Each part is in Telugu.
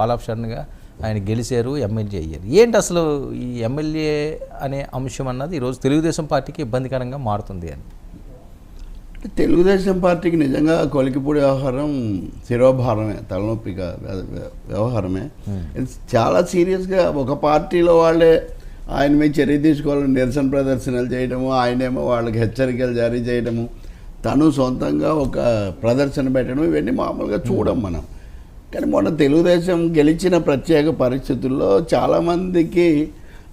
ఆల్ ఆఫ్ సడన్గా ఆయన గెలిచారు, ఎమ్మెల్యే అయ్యారు. ఏంటి అసలు ఈ ఎమ్మెల్యే అనే అంశం అన్నది ఈరోజు తెలుగుదేశం పార్టీకి ఇబ్బందికరంగా మారుతుంది అని? తెలుగుదేశం పార్టీకి నిజంగా కొలికిపూడి వ్యవహారం శిరోభారమే, తలనొప్పిగా వ్యవహారమే. చాలా సీరియస్గా ఒక పార్టీలో వాళ్ళే ఆయన మీద చర్య తీసుకోవాలని నిరసన ప్రదర్శనలు చేయడము, ఆయనేమో వాళ్ళకి హెచ్చరికలు జారీ చేయడము, తను సొంతంగా ఒక ప్రదర్శన పెట్టడం, ఇవన్నీ మామూలుగా చూడం మనం. కానీ మొన్న తెలుగుదేశం గెలిచిన ప్రత్యేక పరిస్థితుల్లో చాలామందికి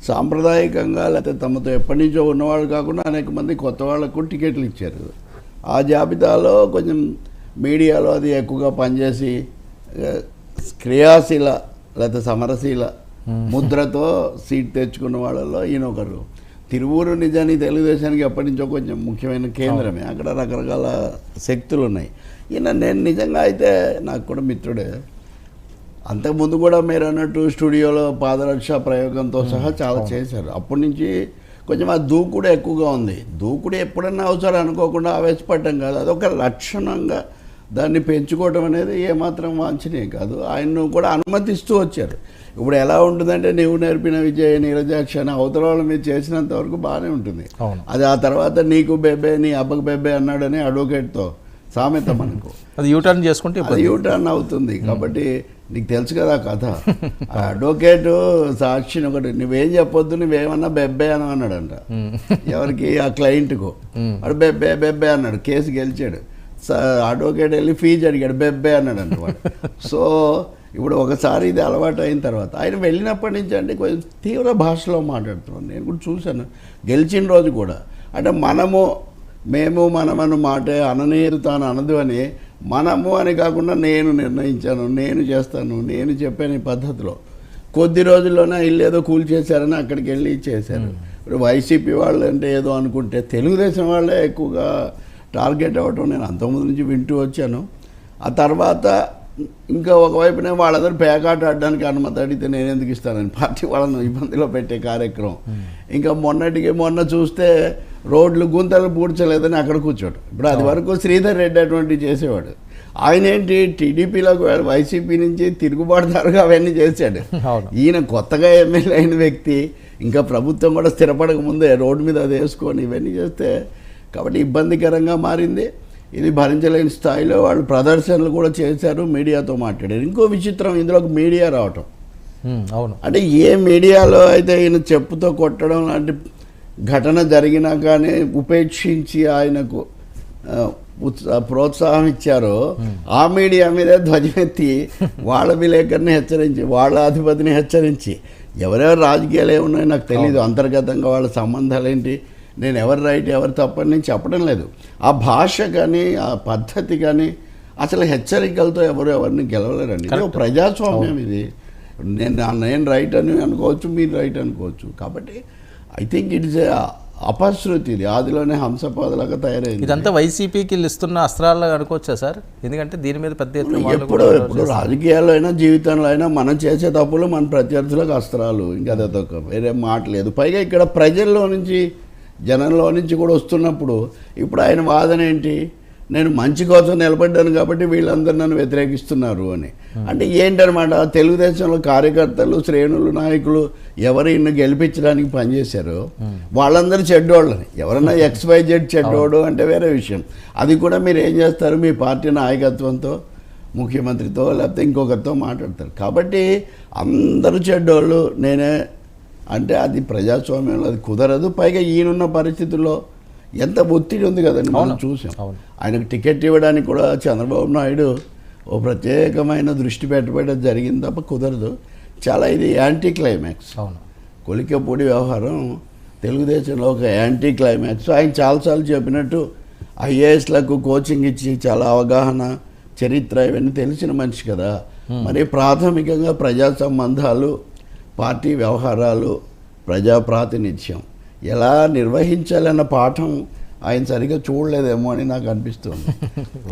సాంప్రదాయకంగా లేకపోతే తమతో ఎప్పటి నుంచో ఉన్నవాళ్ళు కాకుండా అనేక మంది కొత్త వాళ్ళకు టికెట్లు ఇచ్చారు. ఆ జాబితాలో కొంచెం మీడియాలో అది ఎక్కువగా పనిచేసి క్రియాశీల లేకపోతే సమరశీల ముద్రతో సీట్ తెచ్చుకున్న వాళ్ళలో ఈయన ఒకరు. తిరువూరు నిజానికి తెలుగుదేశానికి ఎప్పటి నుంచో కొంచెం ముఖ్యమైన కేంద్రమే, అక్కడ రకరకాల శక్తులు ఉన్నాయి. నేను నిజంగా అయితే నాకు కూడా మిత్రుడే. అంతకుముందు కూడా మీరు అన్నట్టు స్టూడియోలో పాదరక్ష ప్రయోగంతో సహా చాలా చేశారు. అప్పటి నుంచి కొంచెం ఆ దూకుడు ఎక్కువగా ఉంది. దూకుడు ఎప్పుడన్నా అవసరం అనుకోకుండా ఆవేశపడటం కాదు, అదొక లక్షణంగా దాన్ని పెంచుకోవడం అనేది ఏమాత్రం వాంఛనీయం కాదు. ఆయన్ను కూడా అనుమతిస్తూ వచ్చారు. ఇప్పుడు ఎలా ఉంటుందంటే నీవు నేర్పిన విజయ నీరజాక్ష అని అవతల వాళ్ళ మీద చేసినంత వరకు బాగానే ఉంటుంది. అది ఆ తర్వాత నీకు బెబ్బే నీ అబ్బకు బెబ్బే అన్నాడని అడ్వకేట్తో సామెత మనకు. అది యూటర్న్ చేసుకుంటే అది యూటర్న్ అవుతుంది. కాబట్టి నీకు తెలుసు కదా కథ. ఆ అడ్వకేటు సాక్షిని ఒకటి నువ్వేం చెప్పొద్దు, నువ్వేమన్నా బెబ్బే అని అన్నాడంట. ఎవరికి? ఆ క్లయింట్కు. వాడు బెబ్బే బెబ్బే అన్నాడు, కేసు గెలిచాడు. అడ్వకేట్ వెళ్ళి ఫీజు అడిగాడు, బెబ్బే అన్నాడు అంట వాడు. సో ఇప్పుడు ఒకసారి ఇది అలవాటు అయిన తర్వాత ఆయన వెళ్ళినప్పటి నుంచి అంటే కొంచెం తీవ్ర భాషలో మాట్లాడుతున్నాను. నేను కూడా చూశాను గెలిచిన రోజు కూడా. అంటే మేము మనమను మాటే అననేరు తాను అనదు అని, మనము అని కాకుండా నేను నిర్ణయించాను, నేను చేస్తాను, నేను చెప్పాను ఈ పద్ధతిలో. కొద్ది రోజుల్లోనే ఇల్లు ఏదో కూల్చేశారని అక్కడికి వెళ్ళి చేశారు. ఇప్పుడు వైసీపీ వాళ్ళు అంటే ఏదో అనుకుంటే తెలుగుదేశం వాళ్ళే ఎక్కువగా టార్గెట్ అవ్వటం నేను అంతకుముందు నుంచి వింటూ వచ్చాను. ఆ తర్వాత ఇంకా ఒకవైపునే వాళ్ళందరూ పేకాట ఆడడానికి అనుమతి అడిగితే నేను ఎందుకు ఇస్తానని పార్టీ వాళ్ళను ఇబ్బందిలో పెట్టే కార్యక్రమం. ఇంకా మొన్న చూస్తే రోడ్లు గుంతలు పూడ్చలేదని అక్కడ కూర్చోడు. ఇప్పుడు అది వరకు శ్రీధర్ రెడ్డి అటువంటివి చేసేవాడు. ఆయన ఏంటి టీడీపీలోకి వైసీపీ నుంచి తిరుగుబాటుదారుగా అవన్నీ చేశాడు. ఈయన కొత్తగా ఎమ్మెల్యే అయిన వ్యక్తి, ఇంకా ప్రభుత్వం కూడా స్థిరపడక ముందే రోడ్డు మీద అది వేసుకొని ఇవన్నీ చేస్తే కాబట్టి ఇబ్బందికరంగా మారింది. ఇది భరించలేని స్థాయిలో వాళ్ళు ప్రదర్శనలు కూడా చేశారు, మీడియాతో మాట్లాడారు. ఇంకో విచిత్రం ఇందులోకి మీడియా రావటం. అవును, అంటే ఏ మీడియాలో అయితే ఈయన చెప్పుతో కొట్టడం లాంటి ఘటన జరిగినా కానీ ఉపేక్షించి ఆయనకు ప్రోత్సాహం ఇచ్చారో ఆ మీడియా మీదే ధ్వజమెత్తి వాళ్ళ విలేకరిని హెచ్చరించి, వాళ్ళ అధిపతిని హెచ్చరించి, ఎవరెవరు రాజకీయాలు ఏమున్నాయో నాకు తెలియదు, అంతర్గతంగా వాళ్ళ సంబంధాలు ఏంటి, నేను ఎవరు రైట్ ఎవరు తప్పని నేను చెప్పడం లేదు. ఆ భాష కానీ ఆ పద్ధతి కానీ అసలు హెచ్చరికలతో ఎవరిని గెలవలేరండి. ఇది ప్రజాస్వామ్యం. ఇది నేను రైట్ అని అనుకోవచ్చు, మీరు రైట్ అనుకోవచ్చు. కాబట్టి ఐ థింక్ ఇట్ ఇస్ అపశృతి. ఇది ఆదిలోనే హంసపాదలాగా తయారైంది. ఇదంతా వైసీపీకి ఇస్తున్న అస్త్రాలు అనుకోవచ్చా సార్? ఎందుకంటే దీని మీద పెద్ద ఎత్తున ఎప్పుడు రాజకీయాల్లో అయినా జీవితంలో అయినా మనం చేసే తప్పులు మన ప్రత్యర్థులకు అస్త్రాలు, ఇంకా అదొక వేరే మాట లేదు. పైగా ఇక్కడ ప్రజల్లో నుంచి జనంలో నుంచి కూడా వస్తున్నప్పుడు ఇప్పుడు ఆయన వాదన ఏంటి, నేను మంచి కోసం నిలబడ్డాను కాబట్టి వీళ్ళందరూ నన్ను వ్యతిరేకిస్తున్నారు అని. అంటే ఏంటనమాట, తెలుగుదేశంలో కార్యకర్తలు, శ్రేణులు, నాయకులు ఎవరు ఇన్ని గెలిపించడానికి పనిచేశారో వాళ్ళందరూ చెడ్డోళ్ళని. ఎవరన్నా XYZ చెడ్డోడు అంటే వేరే విషయం. అది కూడా మీరు ఏం చేస్తారు, మీ పార్టీ నాయకత్వంతో, ముఖ్యమంత్రితో లేకపోతే ఇంకొకరితో మాట్లాడతారు. కాబట్టి అందరూ చెడ్డోళ్ళు నేనే అంటే అది ప్రజాస్వామ్యంలో అది కుదరదు. పైగా ఈయనున్న పరిస్థితుల్లో ఎంత ఒత్తిడి ఉంది కదండి, మనం చూసాం. ఆయనకు టికెట్ ఇవ్వడానికి కూడా చంద్రబాబు నాయుడు ఓ ప్రత్యేకమైన దృష్టి పెట్టడం జరిగింది తప్ప కుదరదు. చాలా ఇది యాంటీ క్లైమాక్స్. కొలికపూడి వ్యవహారం తెలుగుదేశంలో ఒక యాంటీ క్లైమాక్స్. ఆయన చాలాసార్లు చెప్పినట్టు IASలకు కోచింగ్ ఇచ్చి చాలా అవగాహన, చరిత్ర ఇవన్నీ తెలిసిన మనిషి కదా. మరి ప్రాథమికంగా ప్రజా సంబంధాలు, పార్టీ వ్యవహారాలు, ప్రజాప్రాతినిధ్యం ఎలా నిర్వహించాలన్న పాఠం ఆయన సరిగ్గా చూడలేదేమో అని నాకు అనిపిస్తుంది.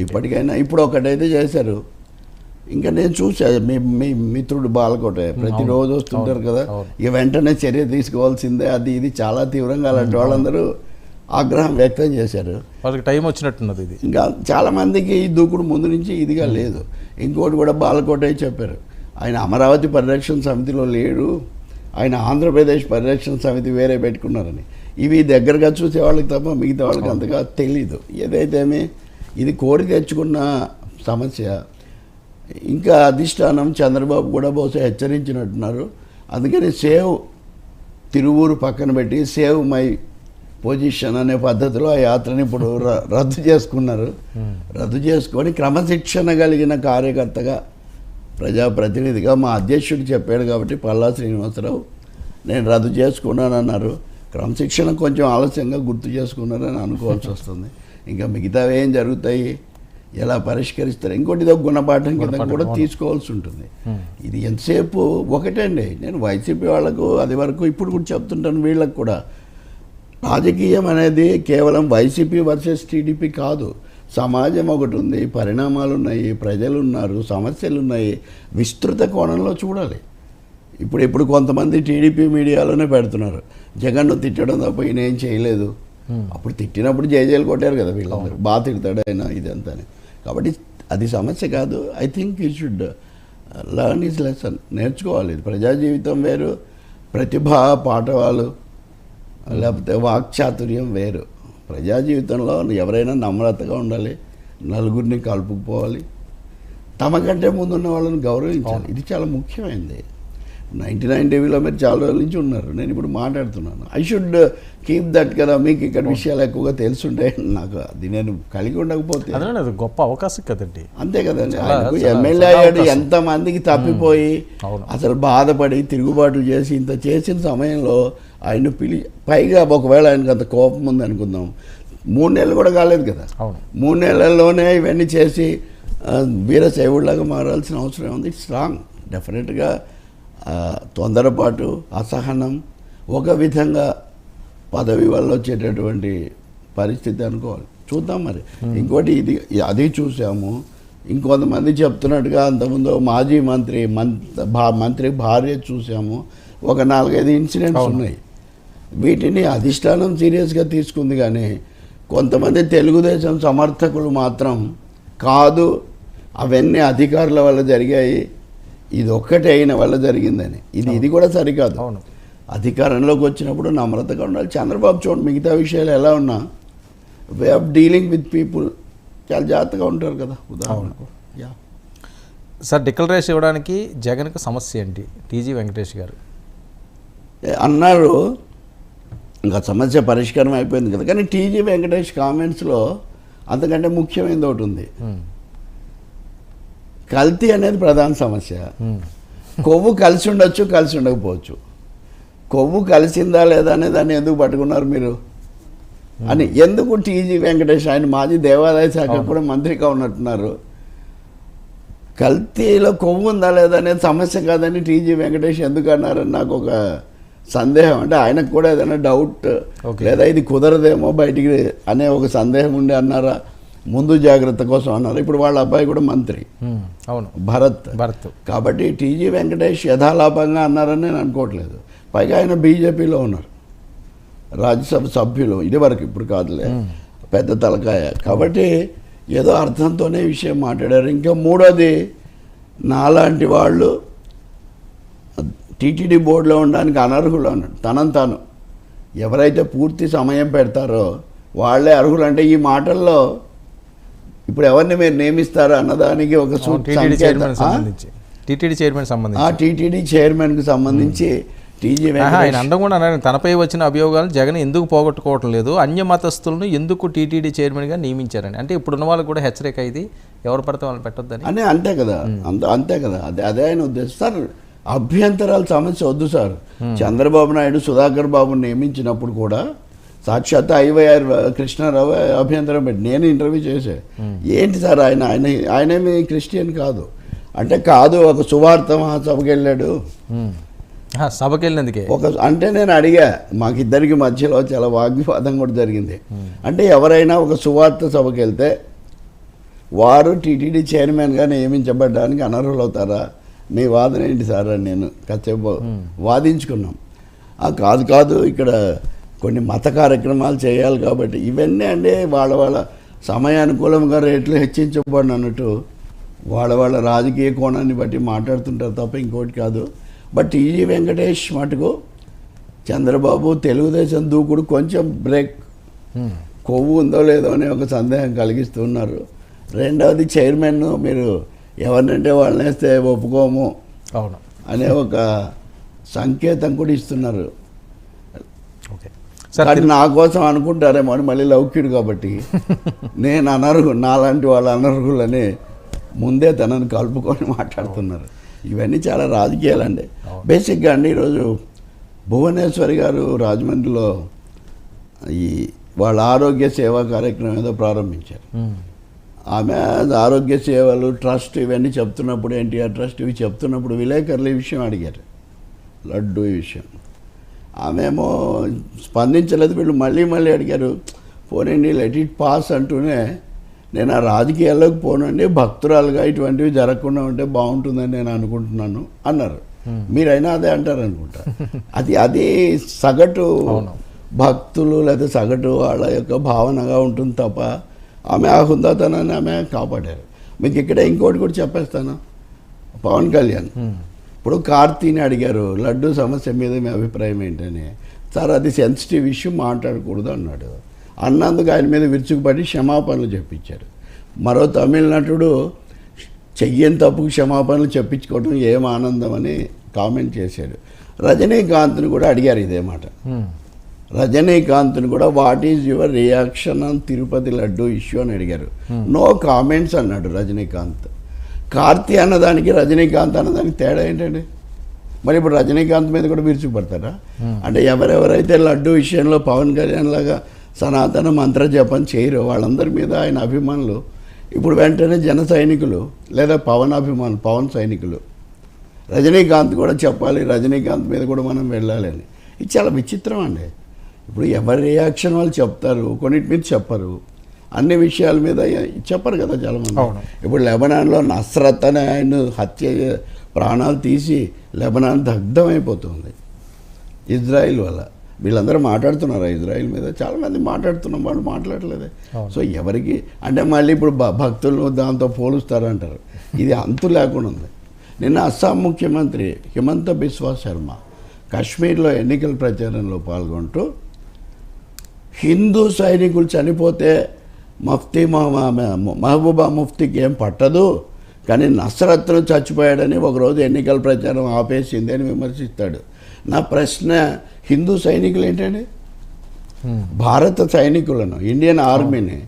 ఇప్పటికైనా ఇప్పుడు ఒకటైతే చేశారు. ఇంకా నేను చూసాను మీ మిత్రుడు బాలకోట ప్రతిరోజు వస్తుంటారు కదా, ఇక వెంటనే చర్య తీసుకోవాల్సిందే, అది ఇది చాలా తీవ్రంగా అలాంటి వాళ్ళందరూ ఆగ్రహం వ్యక్తం చేశారు. వాళ్ళకి టైం వచ్చినట్టున్నది. ఇది ఇంకా చాలామందికి ఈ దూకుడు ముందు నుంచి ఇదిగా లేదు. ఇంకోటి కూడా బాలకోట చెప్పారు, ఆయన అమరావతి పరిరక్షణ సమితిలో లేడు, ఆయన ఆంధ్రప్రదేశ్ పరిరక్షణ సమితి వేరే పెట్టుకున్నారని. ఇవి దగ్గరగా చూసే వాళ్ళకి తప్ప మిగతా వాళ్ళకి అంతగా తెలీదు. ఏదైతేమే ఇది కోరి తెచ్చుకున్న సమస్య. ఇంకా అధిష్టానం చంద్రబాబు కూడా బహుశా హెచ్చరించినట్టున్నారు. అందుకని సేవ్ తిరువూరు పక్కన పెట్టి సేవ్ మై పొజిషన్ అనే పద్ధతిలో ఆ యాత్రని ఇప్పుడు రద్దు చేసుకున్నారు. రద్దు చేసుకొని క్రమశిక్షణ కలిగిన కార్యకర్తగా, ప్రజాప్రతినిధిగా మా అధ్యక్షుడు చెప్పాడు కాబట్టి పల్లా శ్రీనివాసరావు నేను రద్దు చేసుకున్నానన్నారు. క్రమశిక్షణ కొంచెం ఆలస్యంగా గుర్తు చేసుకున్నారని అనుకోవాల్సి వస్తుంది. ఇంకా మిగతావి ఏం జరుగుతాయి, ఎలా పరిష్కరిస్తారు, ఇంకోటి ఇదో గుణపాఠం కింద కూడా తీసుకోవాల్సి ఉంటుంది. ఇది ఎంతసేపు ఒకటండి, నేను వైసీపీ వాళ్ళకు అది వరకు ఇప్పుడు కూడా చెప్తుంటాను, వీళ్ళకు కూడా రాజకీయం అనేది కేవలం వైసీపీ వర్సెస్ టీడీపీ కాదు. సమాజం ఒకటి ఉంది, పరిణామాలు ఉన్నాయి, ప్రజలు ఉన్నారు, సమస్యలు ఉన్నాయి, విస్తృత కోణంలో చూడాలి. ఇప్పుడు కొంతమంది టీడీపీ మీడియాలోనే పెడుతున్నారు జగన్ను తిట్టడం తప్ప ఈయన ఏం చేయలేదు. అప్పుడు తిట్టినప్పుడు జైలు కొట్టారు కదా వీళ్ళందరూ, బాగా తిడతాడు ఆయన ఇదంతా. కాబట్టి అది సమస్య కాదు. I think you should learn is lesson, నేర్చుకోవాలి. ప్రజా జీవితం వేరు, ప్రతిభా పాఠవాలు లేకపోతే వాక్చాతుర్యం వేరు. ప్రజా జీవితంలో ఎవరైనా నమ్రతగా ఉండాలి, నలుగురిని కలుపుకుపోవాలి, తమకంటే ముందున్న వాళ్ళని గౌరవించాలి. ఇది చాలా ముఖ్యమైనది. 99 టీవీలో మీరు చాలా రోజుల నుంచి ఉన్నారు, నేను ఇప్పుడు మాట్లాడుతున్నాను. ఐ షుడ్ కీప్ దట్ కదా. మీకు ఇక్కడ విషయాలు ఎక్కువగా తెలుసుంటే నాకు అది నేను కలిగి ఉండకపోతే అది గొప్ప అవకాశం కదండి. అంతే కదండి. ఆయనకు ఎమ్మెల్యే అయ్యాడు, ఎంతమందికి తప్పిపోయి అసలు బాధపడి తిరుగుబాటు చేసి ఇంత చేసిన సమయంలో ఆయన పైగా ఒకవేళ ఆయనకు అంత కోపం ఉంది అనుకుందాం, 3 నెలలు కూడా కాలేదు కదా. 3 నెలల్లోనే ఇవన్నీ చేసి వీరశైవుడిలాగా మారాల్సిన అవసరం ఉంది. It's wrong. డెఫినెట్గా తొందరపాటు, అసహనం ఒక విధంగా పదవి వల్ల వచ్చేటటువంటి పరిస్థితి అనుకోవాలి. చూద్దాం మరి. ఇంకోటి ఇది అది చూసాము. ఇంకొంతమంది చెప్తున్నట్టుగా అంతకుముందు మాజీ మంత్రి భార్య చూసాము. ఒక 4-5 ఇన్సిడెంట్స్ ఉన్నాయి. వీటిని అధిష్టానం సీరియస్గా తీసుకుంది, కానీ కొంతమంది తెలుగుదేశం సమర్థకులు మాత్రం కాదు, అవన్నీ అధికారుల వల్ల జరిగాయి, ఇది ఒక్కటే అయిన వల్ల జరిగిందని. ఇది కూడా సరికాదు. అధికారంలోకి వచ్చినప్పుడు నమ్రతగా ఉండాలి. చంద్రబాబు చూడండి, మిగతా విషయాలు ఎలా ఉన్నా way of dealing with people చాలా జాగ్రత్తగా ఉంటారు కదా. ఉదాహరణకు సార్, డిక్లరేషన్ ఇవ్వడానికి జగన్కు సమస్య ఏంటి? టీజీ వెంకటేష్ గారు అన్నారు ఇంకా సమస్య పరిష్కారం అయిపోయింది కదా. కానీ టీజీ వెంకటేష్ కామెంట్స్లో అంతకంటే ముఖ్యమైనది ఒకటి ఉంది. కల్తీ అనేది ప్రధాన సమస్య. కొవ్వు కలిసి ఉండొచ్చు, కలిసి ఉండకపోవచ్చు. కొవ్వు కలిసిందా లేదా అనే దాన్ని ఎందుకు పట్టుకున్నారు మీరు అని ఎందుకు టీజీ వెంకటేష్, ఆయన మాజీ దేవాదాయ శాఖ కూడా మంత్రిగా ఉన్నట్టున్నారు, కల్తీలో కొవ్వు ఉందా లేదా అనేది సమస్య కాదని టీజీ వెంకటేష్ ఎందుకు అన్నారని నాకు ఒక సందేహం. అంటే ఆయనకు కూడా ఏదైనా డౌట్ లేదా ఇది కుదరదేమో బయటికి అనే ఒక సందేహం ఉండి అన్నారా, ముందు జాగ్రత్త కోసం అన్నారు. ఇప్పుడు వాళ్ళ అబ్బాయి కూడా మంత్రి, అవును, భరత్. కాబట్టి టీజీ వెంకటేష్ యథాలాపంగా అన్నారని నేను అనుకోవట్లేదు. పైగా ఆయన బీజేపీలో ఉన్నారు, రాజ్యసభ సభ్యులు ఇది వరకు, ఇప్పుడు కాదులే, పెద్ద తలకాయ. కాబట్టి ఏదో అర్థంతోనే విషయం మాట్లాడారు. ఇంకా మూడోది, నాలాంటి వాళ్ళు టీటీడీ బోర్డులో ఉండడానికి అనర్హులు అన్నాడు. తాను ఎవరైతే పూర్తి సమయం పెడతారో వాళ్ళే అర్హులు. అంటే ఈ మాటల్లో ఇప్పుడు ఎవరిని మీరు నియమిస్తారో అన్నదానికి ఒక టీటీడీ చైర్మన్కి సంబంధించి టీజీ ఆయన అందకుండా తనపై వచ్చిన అభియోగాలు జగన్ ఎందుకు పోగొట్టుకోవటం లేదు, అన్య మతస్థులను ఎందుకు టీటీడీ చైర్మన్గా నియమించారని. అంటే ఇప్పుడున్న వాళ్ళకి కూడా హెచ్చరిక ఇది, ఎవరు పడితే వాళ్ళు పెట్టొద్దని అని. అంతే కదా, అంతే కదా, అదే ఆయన ఉద్దేశం. సార్, అభ్యంతరాల సమస్య వద్దు సార్. చంద్రబాబు నాయుడు సుధాకర్ బాబుని నియమించినప్పుడు కూడా సాక్షాత్ IYR కృష్ణారావు అభ్యంతరం పెట్టి నేను ఇంటర్వ్యూ చేశా. ఏంటి సార్ ఆయనేమి క్రిస్టియన్ కాదు అంటే, కాదు ఒక సువార్త మహాసభకి వెళ్ళాడు, సభకి వెళ్ళినందుకే అంటే నేను అడిగా, మాకిద్దరికి మధ్యలో చాలా వాగ్వివాదం కూడా జరిగింది. అంటే ఎవరైనా ఒక సువార్త సభకి వెళ్తే వారు టీటీడీ చైర్మన్గా నియమించబడ్డానికి అనర్హులు అవుతారా? మీ వాదన ఏంటి సార్ అని నేను కాసేపు వాదించుకున్నాం. కాదు ఇక్కడ కొన్ని మత కార్యక్రమాలు చేయాలి కాబట్టి ఇవన్నీ అంటే వాళ్ళ సమయానుకూలంగా రేట్లు హెచ్చించబడిన అన్నట్టు వాళ్ళ రాజకీయ కోణాన్ని బట్టి మాట్లాడుతుంటారు తప్ప ఇంకోటి కాదు. బట్ టీజీ వెంకటేష్ మటుకు చంద్రబాబు తెలుగుదేశం దూకుడు కొంచెం బ్రేక్ కొవ్వు ఉందో లేదో అనే ఒక సందేహం కలిగిస్తున్నారు. రెండవది చైర్మన్ మీరు ఎవరినంటే వాళ్ళని వేస్తే ఒప్పుకోము అవును అనే ఒక సంకేతం కూడా ఇస్తున్నారు. ఓకే కానీ నా కోసం అనుకుంటారేమో అని మళ్ళీ లౌక్యుడు కాబట్టి నేను అనర్హు నాలాంటి వాళ్ళ అనర్హులని ముందే తనని కలుపుకొని మాట్లాడుతున్నారు. ఇవన్నీ చాలా రాజకీయాలండి. బేసిక్గా అండి ఈరోజు భువనేశ్వరి గారు రాజమండ్రిలో ఈ వాళ్ళ ఆరోగ్య సేవా కార్యక్రమం ఏదో ప్రారంభించారు. ఆమె ఆరోగ్య సేవలు ట్రస్ట్ ఇవన్నీ చెప్తున్నప్పుడు ఎన్టీఆర్ ట్రస్ట్ ఇవి చెప్తున్నప్పుడు విలేకరులు ఈ విషయం అడిగారు, లడ్డు ఈ విషయం. ఆమెమో స్పందించలేదు. వీళ్ళు మళ్ళీ అడిగారు, పోనండి లెట్ ఇట్ పాస్ అంటూనే నేను ఆ రాజకీయాల్లోకి పోనండి, భక్తురాలుగా ఇటువంటివి జరగకుండా ఉంటే బాగుంటుందని నేను అనుకుంటున్నాను అన్నారు. మీరైనా అదే అంటారు అనుకుంటా. అది సగటు భక్తులు లేదా సగటు వాళ్ళ యొక్క భావనగా ఉంటుంది తప్ప ఆమె ఆ హుందాతనాన్ని ఆమె కాపాడారు. మీకు ఇక్కడ ఇంకోటి కూడా చెప్పేస్తాను. పవన్ కళ్యాణ్ ఇప్పుడు కార్తీని అడిగారు లడ్డు సమస్య మీద మీ అభిప్రాయం ఏంటని. సార్ అది సెన్సిటివ్ ఇష్యూ మాట్లాడకూడదు అన్నాడు. అన్నందుకు ఆయన మీద విరుచుకుపడి క్షమాపణలు చెప్పించారు. మరో తమిళ నటుడు చెయ్యని తప్పుకు క్షమాపణలు చెప్పించుకోవడం ఏం ఆనందం అని కామెంట్ చేశాడు. రజనీకాంత్ని కూడా అడిగారు ఇదే మాట. రజనీకాంత్ని కూడా what is your reaction on Tirupati laddu issue అని అడిగారు. నో కామెంట్స్ అన్నాడు రజనీకాంత్. కార్తీ అన్నదానికి రజనీకాంత్ అన్నదానికి తేడా ఏంటండి? మరి ఇప్పుడు రజనీకాంత్ మీద కూడా విరుచుకుపడతారా? అంటే ఎవరెవరైతే లడ్డు విషయంలో పవన్ కళ్యాణ్ లాగా సనాతన మంత్ర జపం చేయరు వాళ్ళందరి మీద ఆయన అభిమానులు ఇప్పుడు వెంటనే జన సైనికులు లేదా పవన్ సైనికులు. రజనీకాంత్ కూడా చెప్పాలి, రజనీకాంత్ మీద కూడా మనం వెళ్ళాలి అని. ఇది చాలా విచిత్రం అండి. ఇప్పుడు ఎవరి రియాక్షన్ వాళ్ళు చెప్తారు, కొన్నిటి మీద చెప్పరు, అన్ని విషయాల మీద చెప్పరు కదా చాలామంది. ఇప్పుడు లెబనాన్లో నస్రత్ అనే ఆయన హత్య ప్రాణాలు తీసి లెబనాన్ దగ్ధమైపోతుంది ఇజ్రాయిల్ వల్ల. వీళ్ళందరూ మాట్లాడుతున్నారు ఇజ్రాయిల్ మీద, చాలామంది మాట్లాడుతున్నాం, వాళ్ళు మాట్లాడలేదే. సో ఎవరికి అంటే మళ్ళీ ఇప్పుడు భక్తులు దాంతో పోలుస్తారంటారు. ఇది అంతు లేకుండా ఉంది. నిన్న అస్సాం ముఖ్యమంత్రి హిమంత బిస్వా శర్మ కాశ్మీర్లో ఎన్నికల ప్రచారంలో పాల్గొంటూ హిందూ సైనికులు చనిపోతే మహబూబా ముఫ్తీకి ఏం పట్టదు, కానీ నస్రత్ను చచ్చిపోయాడని ఒకరోజు ఎన్నికల ప్రచారం ఆపేసింది అని విమర్శిస్తాడు. నా ప్రశ్న, హిందూ సైనికులు ఏంటండి? భారత సైనికులను, ఇండియన్ ఆర్మీని,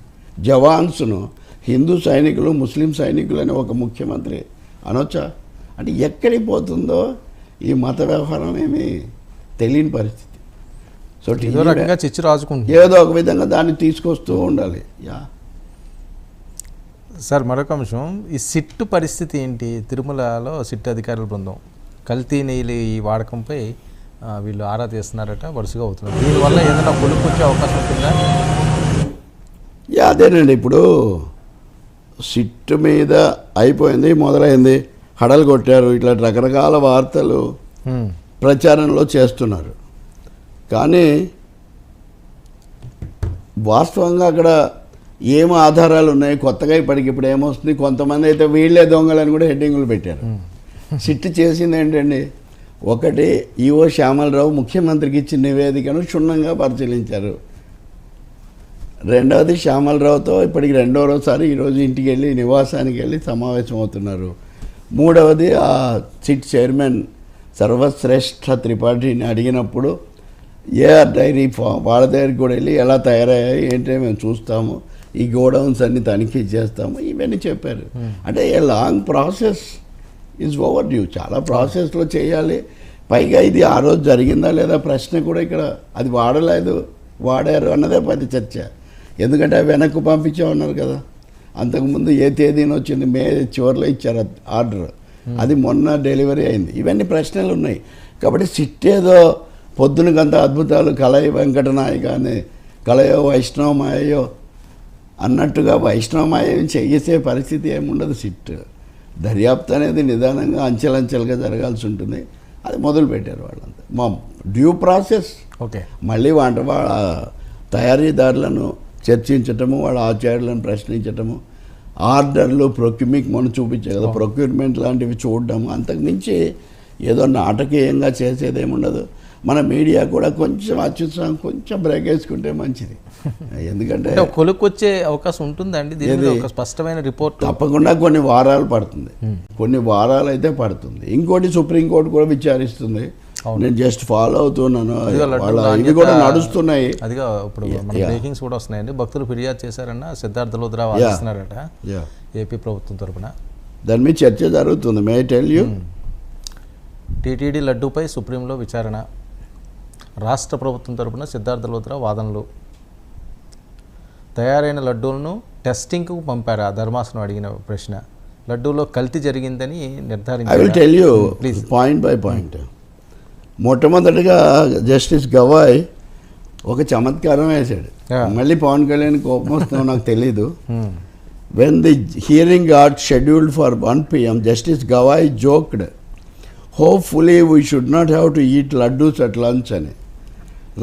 జవాన్స్ను హిందూ సైనికులు ముస్లిం సైనికులని ఒక ముఖ్యమంత్రి అనొచ్చా? అంటే ఎక్కడికి పోతుందో ఈ మత వ్యవహారం ఏమీ తెలియని పరిస్థితి. సో ఏదో ఒక విధంగా దాన్ని తీసుకొస్తూ ఉండాలి. సార్ మరొక అంశం, ఈ సిట్టు పరిస్థితి ఏంటి? తిరుమలలో సిట్టు అధికారుల బృందం కల్తీ నెయ్యి ఈ వాడకంపై వీళ్ళు ఆరా తీస్తున్నారట, వరుసగా అవుతున్నారు. దీనివల్ల ఏదైనా కొలుపు వచ్చే అవకాశం ఉంటుందా? అదేనండి, ఇప్పుడు సిట్టు మీద అయిపోయింది, మొదలైంది, హడలు కొట్టారు, ఇట్లా రకరకాల వార్తలు ప్రచారంలో చేస్తున్నారు. కానీ వాస్తవంగా అక్కడ ఏం ఆధారాలు ఉన్నాయి? కొత్తగా ఇప్పటికిప్పుడు ఏమొస్తుంది? కొంతమంది అయితే వీళ్ళే దొంగలని కూడా హెడ్డింగులు పెట్టారు. సిట్టు చేసింది ఏంటండి? ఒకటి, ఈవో శ్యామలరావు ముఖ్యమంత్రికి ఇచ్చిన నివేదికను క్షుణ్ణంగా పరిశీలించారు. రెండవది, శ్యామలరావుతో ఇప్పటికి రెండోసారి ఈరోజు ఇంటికి వెళ్ళి నివాసానికి వెళ్ళి సమావేశం అవుతున్నారు. మూడవది, ఆ సిట్ చైర్మన్ సర్వశ్రేష్ఠ త్రిపాఠిని అడిగినప్పుడు ఏఆర్ డైరీ వాళ్ళ దగ్గరికి కూడా వెళ్ళి ఎలా తయారయ్యాయి ఏంటో మేము చూస్తాము, ఈ గోడౌన్స్ అన్ని తనిఖీ చేస్తాము, ఇవన్నీ చెప్పారు. అంటే a long process is over due. చాలా ప్రాసెస్లో చేయాలి. పైగా ఇది ఆ రోజు జరిగిందా లేదా ప్రశ్న కూడా ఇక్కడ, అది వాడారు అన్నదే పెద్ద చర్చ. ఎందుకంటే వెనక్కు పంపించామన్నారు కదా, అంతకుముందు ఏ తేదీన వచ్చింది, మే చివరిలో ఇచ్చారు ఆర్డర్, అది మొన్న డెలివరీ అయింది. ఇవన్నీ ప్రశ్నలు ఉన్నాయి. కాబట్టి సిట్ ఏదో పొద్దునకంత అద్భుతాలు కలయ వెంకటనాయక అని కలయో వైష్ణవమాయో అన్నట్టుగా వైష్ణవమాయం చేసే పరిస్థితి ఏముండదు. సిట్ దర్యాప్తు అనేది నిదానంగా అంచెలంచెలుగా జరగాల్సి ఉంటుంది. అది మొదలుపెట్టారు వాళ్ళంతా. మా డ్యూ ప్రాసెస్. ఓకే, మళ్ళీ వాళ్ళ తయారీదారులను చర్చించటము, వాళ్ళ ఆచార్యులను ప్రశ్నించటము, ఆర్డర్లు మీకు మనం చూపించే కదా ప్రొక్యూర్మెంట్ లాంటివి చూడడం, అంతకు మించి ఏదో నాటకీయంగా చేసేదేముండదు. మన మీడియా కూడా కొంచెం అత్యుత్సాహం కొంచెం బ్రేక్ వేసుకుంటే మంచిది. ఎందుకంటే కొలుకు వచ్చే అవకాశం ఉంటుందండి దీని ఒక స్పష్టమైన రిపోర్ట్? తప్పకుండా కొన్ని వారాలు పడుతుంది, కొన్ని వారాలు అయితే పడుతుంది. ఇంకోటి సుప్రీంకోర్టు కూడా విచారిస్తుంది. నేను జస్ట్ ఫాలో అవుతున్నాను, ఇవి కూడా నడుస్తున్నాయి. అదిగా ఇప్పుడు బ్రేకింగ్స్ కూడా వస్తున్నాయండి. భక్తులు ఫిర్యాదు చేశారన్న సిద్ధార్థ లూథ్రా వాదిస్తున్నారట ఏపీ ప్రభుత్వం తరపున. దాని మీద చర్చ జరుగుతుంది. మే టెల్ యూ. టీటీడీ లడ్డూపై సుప్రీంలో విచారణ, రాష్ట్ర ప్రభుత్వం తరపున సిద్ధార్థ లూథ్రా వాదనలు. తయారైన లడ్డూలను టెస్టింగ్కు పంపారా? ధర్మాసనం అడిగిన ప్రశ్న. లడ్డూలో కల్తీ జరిగిందని నిర్ధారించారు. I will tell you point by point. మొట్టమొదటిగా జస్టిస్ గవాయ్ ఒక చమత్కారం వేశాడు. మళ్ళీ పవన్ కళ్యాణ్ కోపం వస్తుందో నాకు తెలీదు. When the hearing got scheduled for 1 PM, Justice Gawai joked, hopefully we should not have to eat laddus at lunch అని.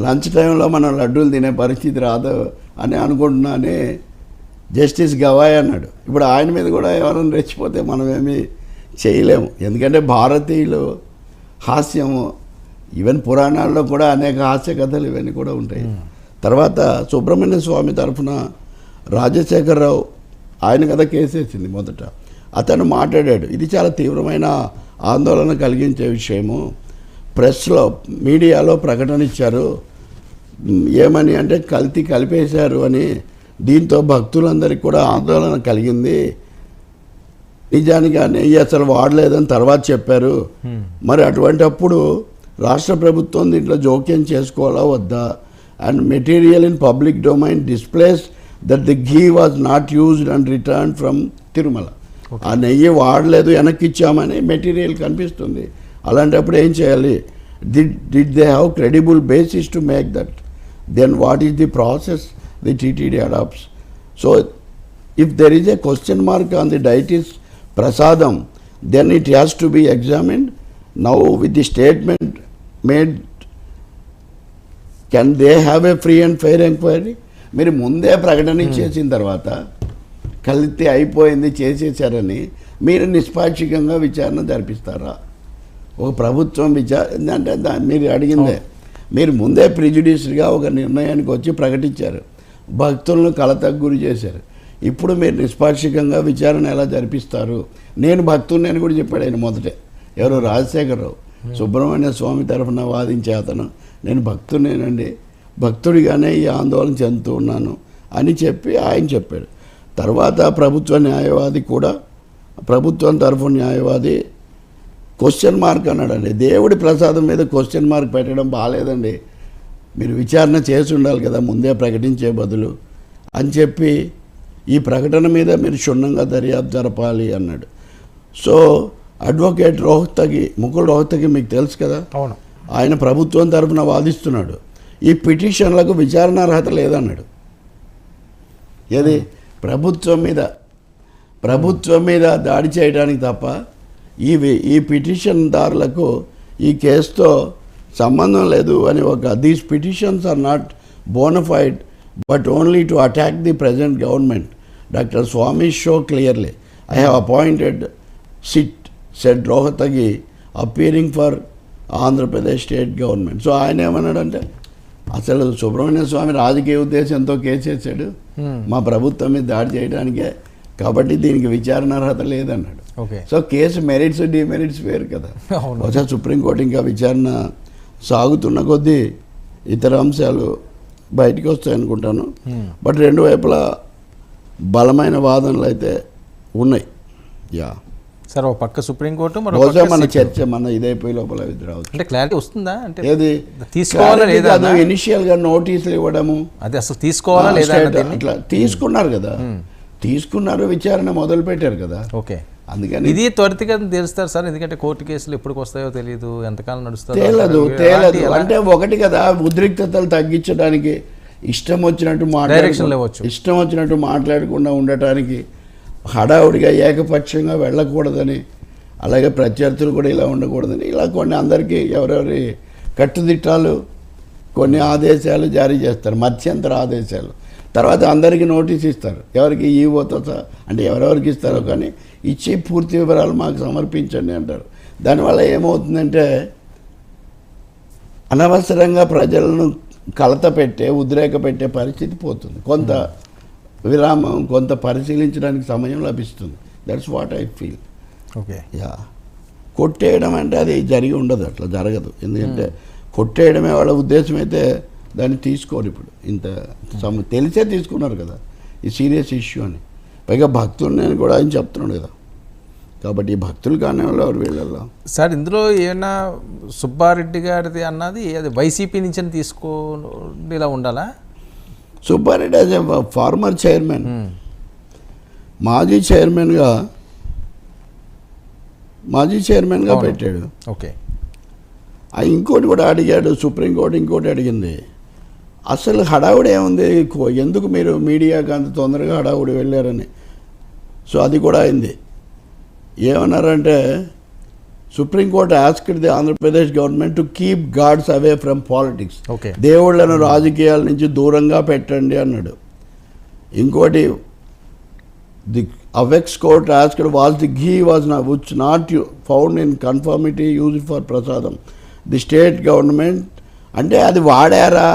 లంచ్ టైంలో మనం లడ్డూలు తినే పరిస్థితి రాదు అని అనుకుంటున్నానే జస్టిస్ గవాయ్ అన్నాడు. ఇప్పుడు ఆయన మీద కూడా ఎవరైనా రెచ్చిపోతే మనం ఏమీ చేయలేము. ఎందుకంటే భారతీయులు హాస్యము, ఈవెన్ పురాణాల్లో కూడా అనేక హాస్య కథలు ఇవన్నీ కూడా ఉంటాయి. తర్వాత సుబ్రహ్మణ్య స్వామి తరఫున రాజశేఖరరావు ఆయన కదా కేసేసింది మొదట. అతను మాట్లాడాడు, ఇది చాలా తీవ్రమైన ఆందోళన కలిగించే విషయము. ప్రెస్లో మీడియాలో ప్రకటన ఇచ్చారు, ఏమని అంటే కల్తీ కలిపేశారు అని. దీంతో భక్తులందరికీ కూడా ఆందోళన కలిగింది. నిజానికి నెయ్యి అసలు వాడలేదని తర్వాత చెప్పారు. మరి అటువంటప్పుడు రాష్ట్ర ప్రభుత్వం దీంట్లో జోక్యం చేసుకోవాలా వద్దా? And material in public domain displays that the ghee was not used and return from Tirumala. ఆ నెయ్యి వాడలేదు, వెనక్కి ఇచ్చామని మెటీరియల్ కనిపిస్తుంది. అలాంటప్పుడు ఏం చేయాలి? Did they have credible basis to make that? Then what is the process the TTD adopts? So if there is a question mark on the deities prasadam, then it has to be examined. Now with the statement made, can they have a free and fair inquiry? మీరు ముందే ప్రకటన ఇచ్చేసిన తర్వాత కల్తీ అయిపోయింది చేసేసారని మీరు నిష్పాక్షికంగా విచారణ జరిపిస్తారా? ఒక ప్రభుత్వం విచారణ అంటే మీరు అడిగిందే. మీరు ముందే ప్రిజుడిషియల్గా ఒక నిర్ణయానికి వచ్చి ప్రకటించారు, భక్తులను కలతకు గురి చేశారు. ఇప్పుడు మీరు నిష్పాక్షికంగా విచారణ ఎలా జరిపిస్తారు? నేను భక్తుడిని అని కూడా చెప్పాడు ఆయన మొదటే. ఎవరు? రాజశేఖరరావు. సుబ్రహ్మణ్య స్వామి తరఫున వాదించే అతను, నేను భక్తుడినేనండి, భక్తుడిగానే ఈ ఆందోళన చెందుతూ ఉన్నాను అని చెప్పి ఆయన చెప్పాడు. తర్వాత ప్రభుత్వ న్యాయవాది కూడా, ప్రభుత్వం తరఫున న్యాయవాది క్వశ్చన్ మార్క్ అన్నాడండి. దేవుడి ప్రసాదం మీద క్వశ్చన్ మార్క్ పెట్టడం బాగాలేదండి, మీరు విచారణ చేసి ఉండాలి కదా ముందే ప్రకటించే బదులు అని చెప్పి ఈ ప్రకటన మీద మీరు క్షుణ్ణంగా దర్యాప్తు జరపాలి అన్నాడు. సో అడ్వకేట్ రోహ్తగి, ముకుల్ రోహ్తగి మీకు తెలుసు కదా, అవును, ఆయన ప్రభుత్వం తరఫున వాదిస్తున్నాడు. ఈ పిటిషన్లకు విచారణ అర్హత లేదన్నాడు. ఏది? ప్రభుత్వం మీద దాడి చేయడానికి తప్ప ఈ పిటిషన్దారులకు ఈ కేసుతో సంబంధం లేదు అని these petitions are not bona fide but only to attack the present government. Dr. Swami show clearly, I have appointed SIT, said Rohatagi, appearing for Andhra Pradesh state government. So ఆయన ఏమన్నాడంటే, అసలు సుబ్రహ్మణ్య స్వామి రాజకీయ ఉద్దేశంతో కేసు వేసాడు మా ప్రభుత్వం మీద దాడి చేయడానికే, కాబట్టి దీనికి విచారణ అర్హత లేదన్నాడు. సో కేసు మెరిట్స్ డిమెరిట్స్ వేరు కదా. బహుశా సుప్రీంకోర్టు ఇంకా విచారణ సాగుతున్న కొద్దీ ఇతర అంశాలు బయటికి వస్తాయనుకుంటాను. బట్ రెండు వైపులా బలమైన వాదనలు అయితే ఉన్నాయి. యా సార్, ఒక పక్క సుప్రీంకోర్టు, బహుశా మన చర్చ మన ఇదైపోయే లోపల రావచ్చు. అంటే క్లారిటీ వస్తుందా? అంటే ఏది తీసుకోవాలా లేదా? ఇనిషియల్గా నోటీసులు ఇవ్వడము, అది అసలు తీసుకోవాలా లేదా అట్లా తీసుకున్నారు కదా, తీసుకున్నారు, విచారణ మొదలు పెట్టారు కదా. ఓకే, అందుకని ఇది త్వరితగతిన తెలుస్తారు సార్, ఎందుకంటే కోర్టు కేసులు ఎప్పటికి వస్తాయో తెలియదు, ఎంతకాలం నడుస్తాయో తేలదు. అంటే ఒకటి కదా, ఉద్రిక్తతలు తగ్గించడానికి ఇష్టం వచ్చినట్టు మాట్లాడకుండా ఉండటానికి, హడావుడిగా ఏకపక్షంగా వెళ్ళకూడదని, అలాగే ప్రత్యర్థులు కూడా ఇలా ఉండకూడదని, ఇలా కొన్ని అందరికీ ఎవరెవరి కట్టుదిట్టాలు, కొన్ని ఆదేశాలు జారీ చేస్తారు, మధ్యంతర ఆదేశాలు. తర్వాత అందరికీ నోటీస్ ఇస్తారు, ఎవరికి ఈవోతో అంటే ఎవరెవరికి ఇస్తారో కానీ ఇచ్చి పూర్తి వివరాలు మాకు సమర్పించండి అంటారు. దానివల్ల ఏమవుతుందంటే అనవసరంగా ప్రజలను కలత పెట్టే ఉద్రేక పెట్టే పరిస్థితి పోతుంది. కొంత విరామం, కొంత పరిశీలించడానికి సమయం లభిస్తుంది. That's what I feel. Okay, yeah. కొట్టేయడం అంటే అది జరిగి ఉండదు, అట్లా జరగదు. ఎందుకంటే కొట్టేయడమే వాళ్ళ ఉద్దేశం అయితే దాన్ని తీసుకోరు. ఇప్పుడు ఇంత తెలిసే తీసుకున్నారు కదా ఈ సీరియస్ ఇష్యూ అని. పైగా భక్తులు నేను కూడా ఆయన చెప్తున్నాడు కదా, కాబట్టి ఈ భక్తులు కానీ వాళ్ళు ఎవరు వీళ్ళల్లో. సార్ ఇందులో ఏమన్నా సుబ్బారెడ్డి గారిది అన్నది అది వైసీపీ నుంచి ఇలా ఉండాలా? Subbareddy as a former chairman, మాజీ చైర్మన్గా పెట్టాడు. ఓకే, ఇంకోటి కూడా అడిగాడు, సుప్రీంకోర్టు ఇంకోటి అడిగింది. అసలు హడావుడి ఏముంది, ఎందుకు మీరు మీడియాకి అంత తొందరగా హడావుడి వెళ్ళారని. సో అది కూడా అయింది. ఏమన్నారంటే supreme court asked the Andhra Pradesh government to keep gods away from politics. Okay, దేవుళ్లను రాజకీయాల నుంచి దూరంగా పెట్టండి అన్నాడు. ఇంకోటి the apex court asked was the ghee was which not found in conformity used for prasadam. The state government అంటే అది వాడారా